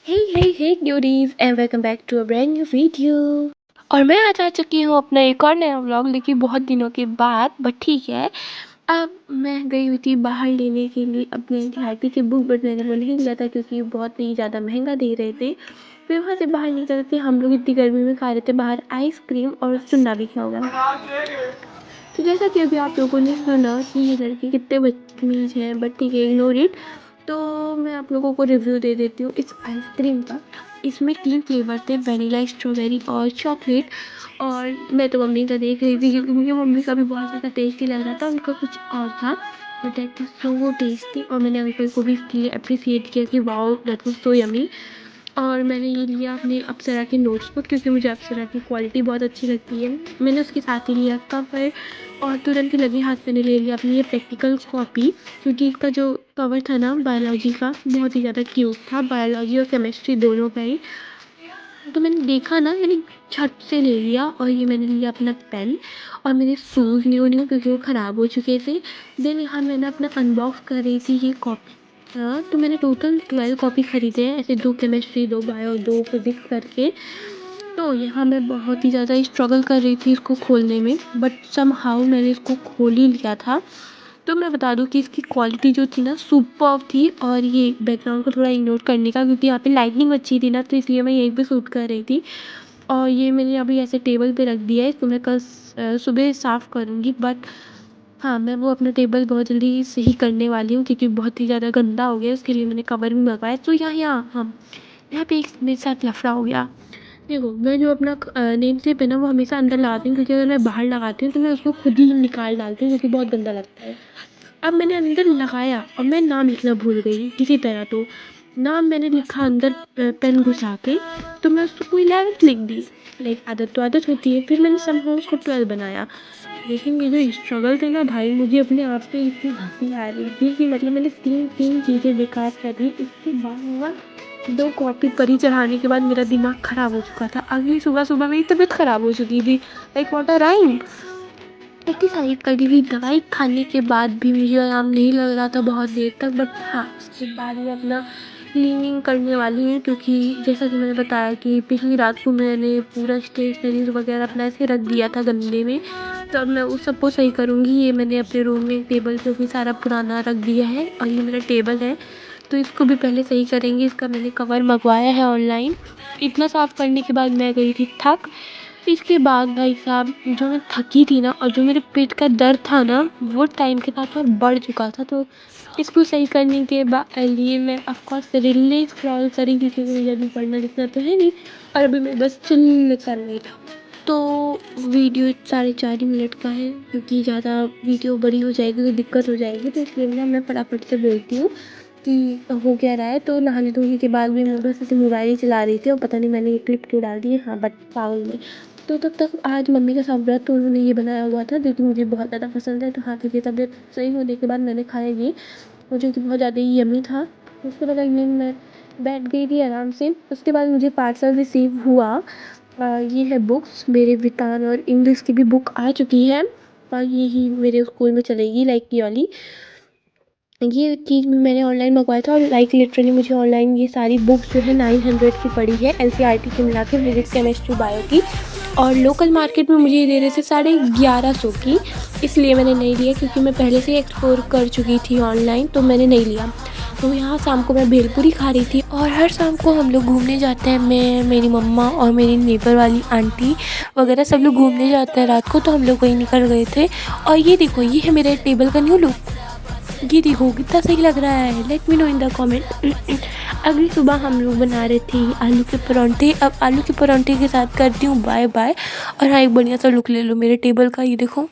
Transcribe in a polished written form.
Hey queries and welcome back to a brand new video. और मैं आज आ चुकी हूँ अपना एक और नया व्लॉग लेके बहुत दिनों के बाद। बट ठीक है, अब मैं गई हुई थी बाहर लेने के लिए अपने एनसीईआरटी की बुक, बट मैंने वो नहीं लिया था क्योंकि बहुत ही ज़्यादा महंगा दे रहे थे। फिर वहाँ से बाहर निकल के हम लोग इतनी गर्मी में खा रहे थे बाहर आइसक्रीम और चुन्ना भी खाया होगा। तो जैसा कि अभी आप लोगों ने सुना कि ये लड़के कितने बदतमीज हैं, बट ठीक है, इग्नोर इट। तो मैं आप लोगों को रिव्यू दे देती हूँ इस आइसक्रीम का। इसमें 3 फ्लेवर थे, वनीला, स्ट्रॉबेरी और चॉकलेट। और मैं तो मम्मी का देख रही थी क्योंकि मुझे मम्मी का भी बहुत ज़्यादा टेस्टी लग रहा था, उनका कुछ और था, but that was so tasty. और मैंने अंकल को भी इसके लिए अप्रिसिएट किया कि wow that was so yummy. और मैंने ये लिया अपने अप्सरा के नोट्सबुक क्योंकि मुझे अप्सरा की क्वालिटी बहुत अच्छी लगती है। मैंने उसके साथ ही लिया कवर, और तुरंत ही लगे हाथ मैंने ले लिया अपनी ये प्रैक्टिकल कॉपी क्योंकि इसका जो कवर था ना बायोलॉजी का, बहुत ही ज़्यादा क्यूट था, बायोलॉजी और केमिस्ट्री दोनों का ही। तो मैंने देखा ना, मैंने झट से ले लिया। और ये मैंने लिया अपना पेन, और मेरे शूज़ न्यू क्योंकि वो ख़राब हो चुके थे। देन यहाँ मैंने अपना अनबॉक्स कर रही थी ये कॉपी। तो मैंने टोटल 12 कॉपी ख़रीदे हैं, ऐसे 2 केमिस्ट्री, 2 बायो, 2 फिज़िक्स करके। तो यहाँ मैं बहुत ही ज़्यादा स्ट्रगल कर रही थी इसको खोलने में, बट समहाउ मैंने इसको खोल ही लिया था। तो मैं बता दूँ कि इसकी क्वालिटी जो थी ना, सुपर्ब थी। और ये बैकग्राउंड को थोड़ा इग्नोर करने का क्योंकि यहाँ पे लाइटनिंग अच्छी थी ना, तो इसलिए मैं यहीं पे शूट कर रही थी। और ये मैंने अभी ऐसे टेबल पे रख दिया है, इसको मैं कल सुबह साफ़ करूँगी। बट हाँ, मैं वो अपना टेबल बहुत जल्दी सही करने वाली हूँ क्योंकि बहुत ही ज़्यादा गंदा हो गया, उसके लिए मैंने कवर भी मंगवाया। तो यहाँ पे एक मेरे साथ लफड़ा हो गया। देखो, मैं जो अपना नेम स्लिप है ना, वो हमेशा अंदर लगाती हूँ क्योंकि अगर मैं बाहर लगाती हूँ तो मैं उसको खुद ही निकाल डालती हूँ क्योंकि बहुत गंदा लगता है। अब मैंने अंदर लगाया और मैं नाम लिखना भूल गई किसी तरह। तो नाम मैंने लिखा अंदर पेन घुसा के, तो मैं उसको 11th लिख दी। लाइक आदत तो आदत होती है। फिर मैंने समहाउ उसको 12 बनाया। लेकिन ये जो स्ट्रगल थे ना भाई, मुझे अपने आप पे इतनी हँसी आ रही थी कि मतलब मैंने 3 चीज़ें बेकार कर दी। इसके बाद हुआ 2 कॉपी परी चढ़ाने के बाद मेरा दिमाग ख़राब हो चुका था। अगली सुबह मेरी तबीयत ख़राब हो चुकी थी। Like what a rhyme. इतनी सारी कड़ी हुई दवाई खाने के बाद भी मुझे आराम नहीं लग रहा था बहुत देर तक। बट हाँ, उसके बाद मैं अपना क्लीनिंग करने वाली हूँ क्योंकि जैसा कि मैंने बताया कि पिछली रात को मैंने पूरा स्टेशनरीज वगैरह अपना ऐसे रख दिया था गंदे में। तो अब मैं उस सबको सही करूँगी। ये मैंने अपने रूम में टेबल पे भी सारा पुराना रख दिया है, और ये मेरा टेबल है तो इसको भी पहले सही करेंगे। इसका मैंने कवर मंगवाया है ऑनलाइन। इतना साफ़ करने के बाद मैं गई थी थक। इसके बाद भाई साहब, जो मैं थकी थी ना और जो मेरे पेट का दर्द था ना, वो टाइम के साथ और बढ़ चुका था। तो इसको सही करने के लिए मैं ऑफकोर्स रीलें स्क्रॉल करी क्योंकि मुझे अभी पढ़ना लिखना तो है नहीं, और अभी मैं बस चिल कर रही थी। तो वीडियो 4.5 मिनट का है क्योंकि ज़्यादा वीडियो बड़ी हो जाएगी तो दिक्कत हो जाएगी, तो इसलिए ना मैं फटाफट से बोलती हूँ कि हो क्या रहा है। तो नहाने धोने के बाद भी मैं बस ऐसे मोबाइल ही चला रही थी, और पता नहीं मैंने ये क्लिप क्यों डाल दी है। हाँ, बट पागल में। तो तब तक आज मम्मी का साबुत, तो उन्होंने ये बनाया हुआ था जो कि मुझे बहुत ज़्यादा पसंद है। तो हाँ, क्योंकि तबीयत सही होने के बाद मैंने खाया ये, और जो कि बहुत ज़्यादा ही यम्मी था। उसके बाद अगले दिन मैं बैठ गई थी आराम से। उसके बाद मुझे पार्सल रिसीव हुआ। ये है बुक्स, मेरे वितान और इंग्लिश की भी बुक आ चुकी है, और यही मेरे स्कूल में चलेगी, लाइक ये वाली। ये चीज़ भी मैंने ऑनलाइन मंगवाया था, और लाइक लिटरली मुझे ऑनलाइन ये सारी बुक्स जो है 900 की पड़ी है, एनसीईआरटी के मिला के, फिजिक्स, केमिस्ट्री, बायो की। और लोकल मार्केट में मुझे ये दे रहे थे 1150 की। इसलिए मैंने नहीं लिया क्योंकि मैं पहले से ही एक्सप्लोर कर चुकी थी ऑनलाइन, तो मैंने नहीं लिया। तो यहाँ शाम को मैं भेलपूरी खा रही थी, और हर शाम को हम लोग घूमने जाते हैं, मैं, मेरी मम्मा और मेरी नेबर वाली आंटी वगैरह सब लोग घूमने जाते हैं रात को। तो हम लोग वहीं निकल गए थे। और ये देखो, ये है मेरे टेबल का न्यू लुक। ये देखो कितना सही लग रहा है, let me know in the comment. अगली सुबह हम लोग बना रहे थे आलू के परांठे। अब आलू के परांठे के साथ करती हूँ बाय बाय। और हाँ, एक बढ़िया सा लुक ले लो मेरे टेबल का, ये देखो।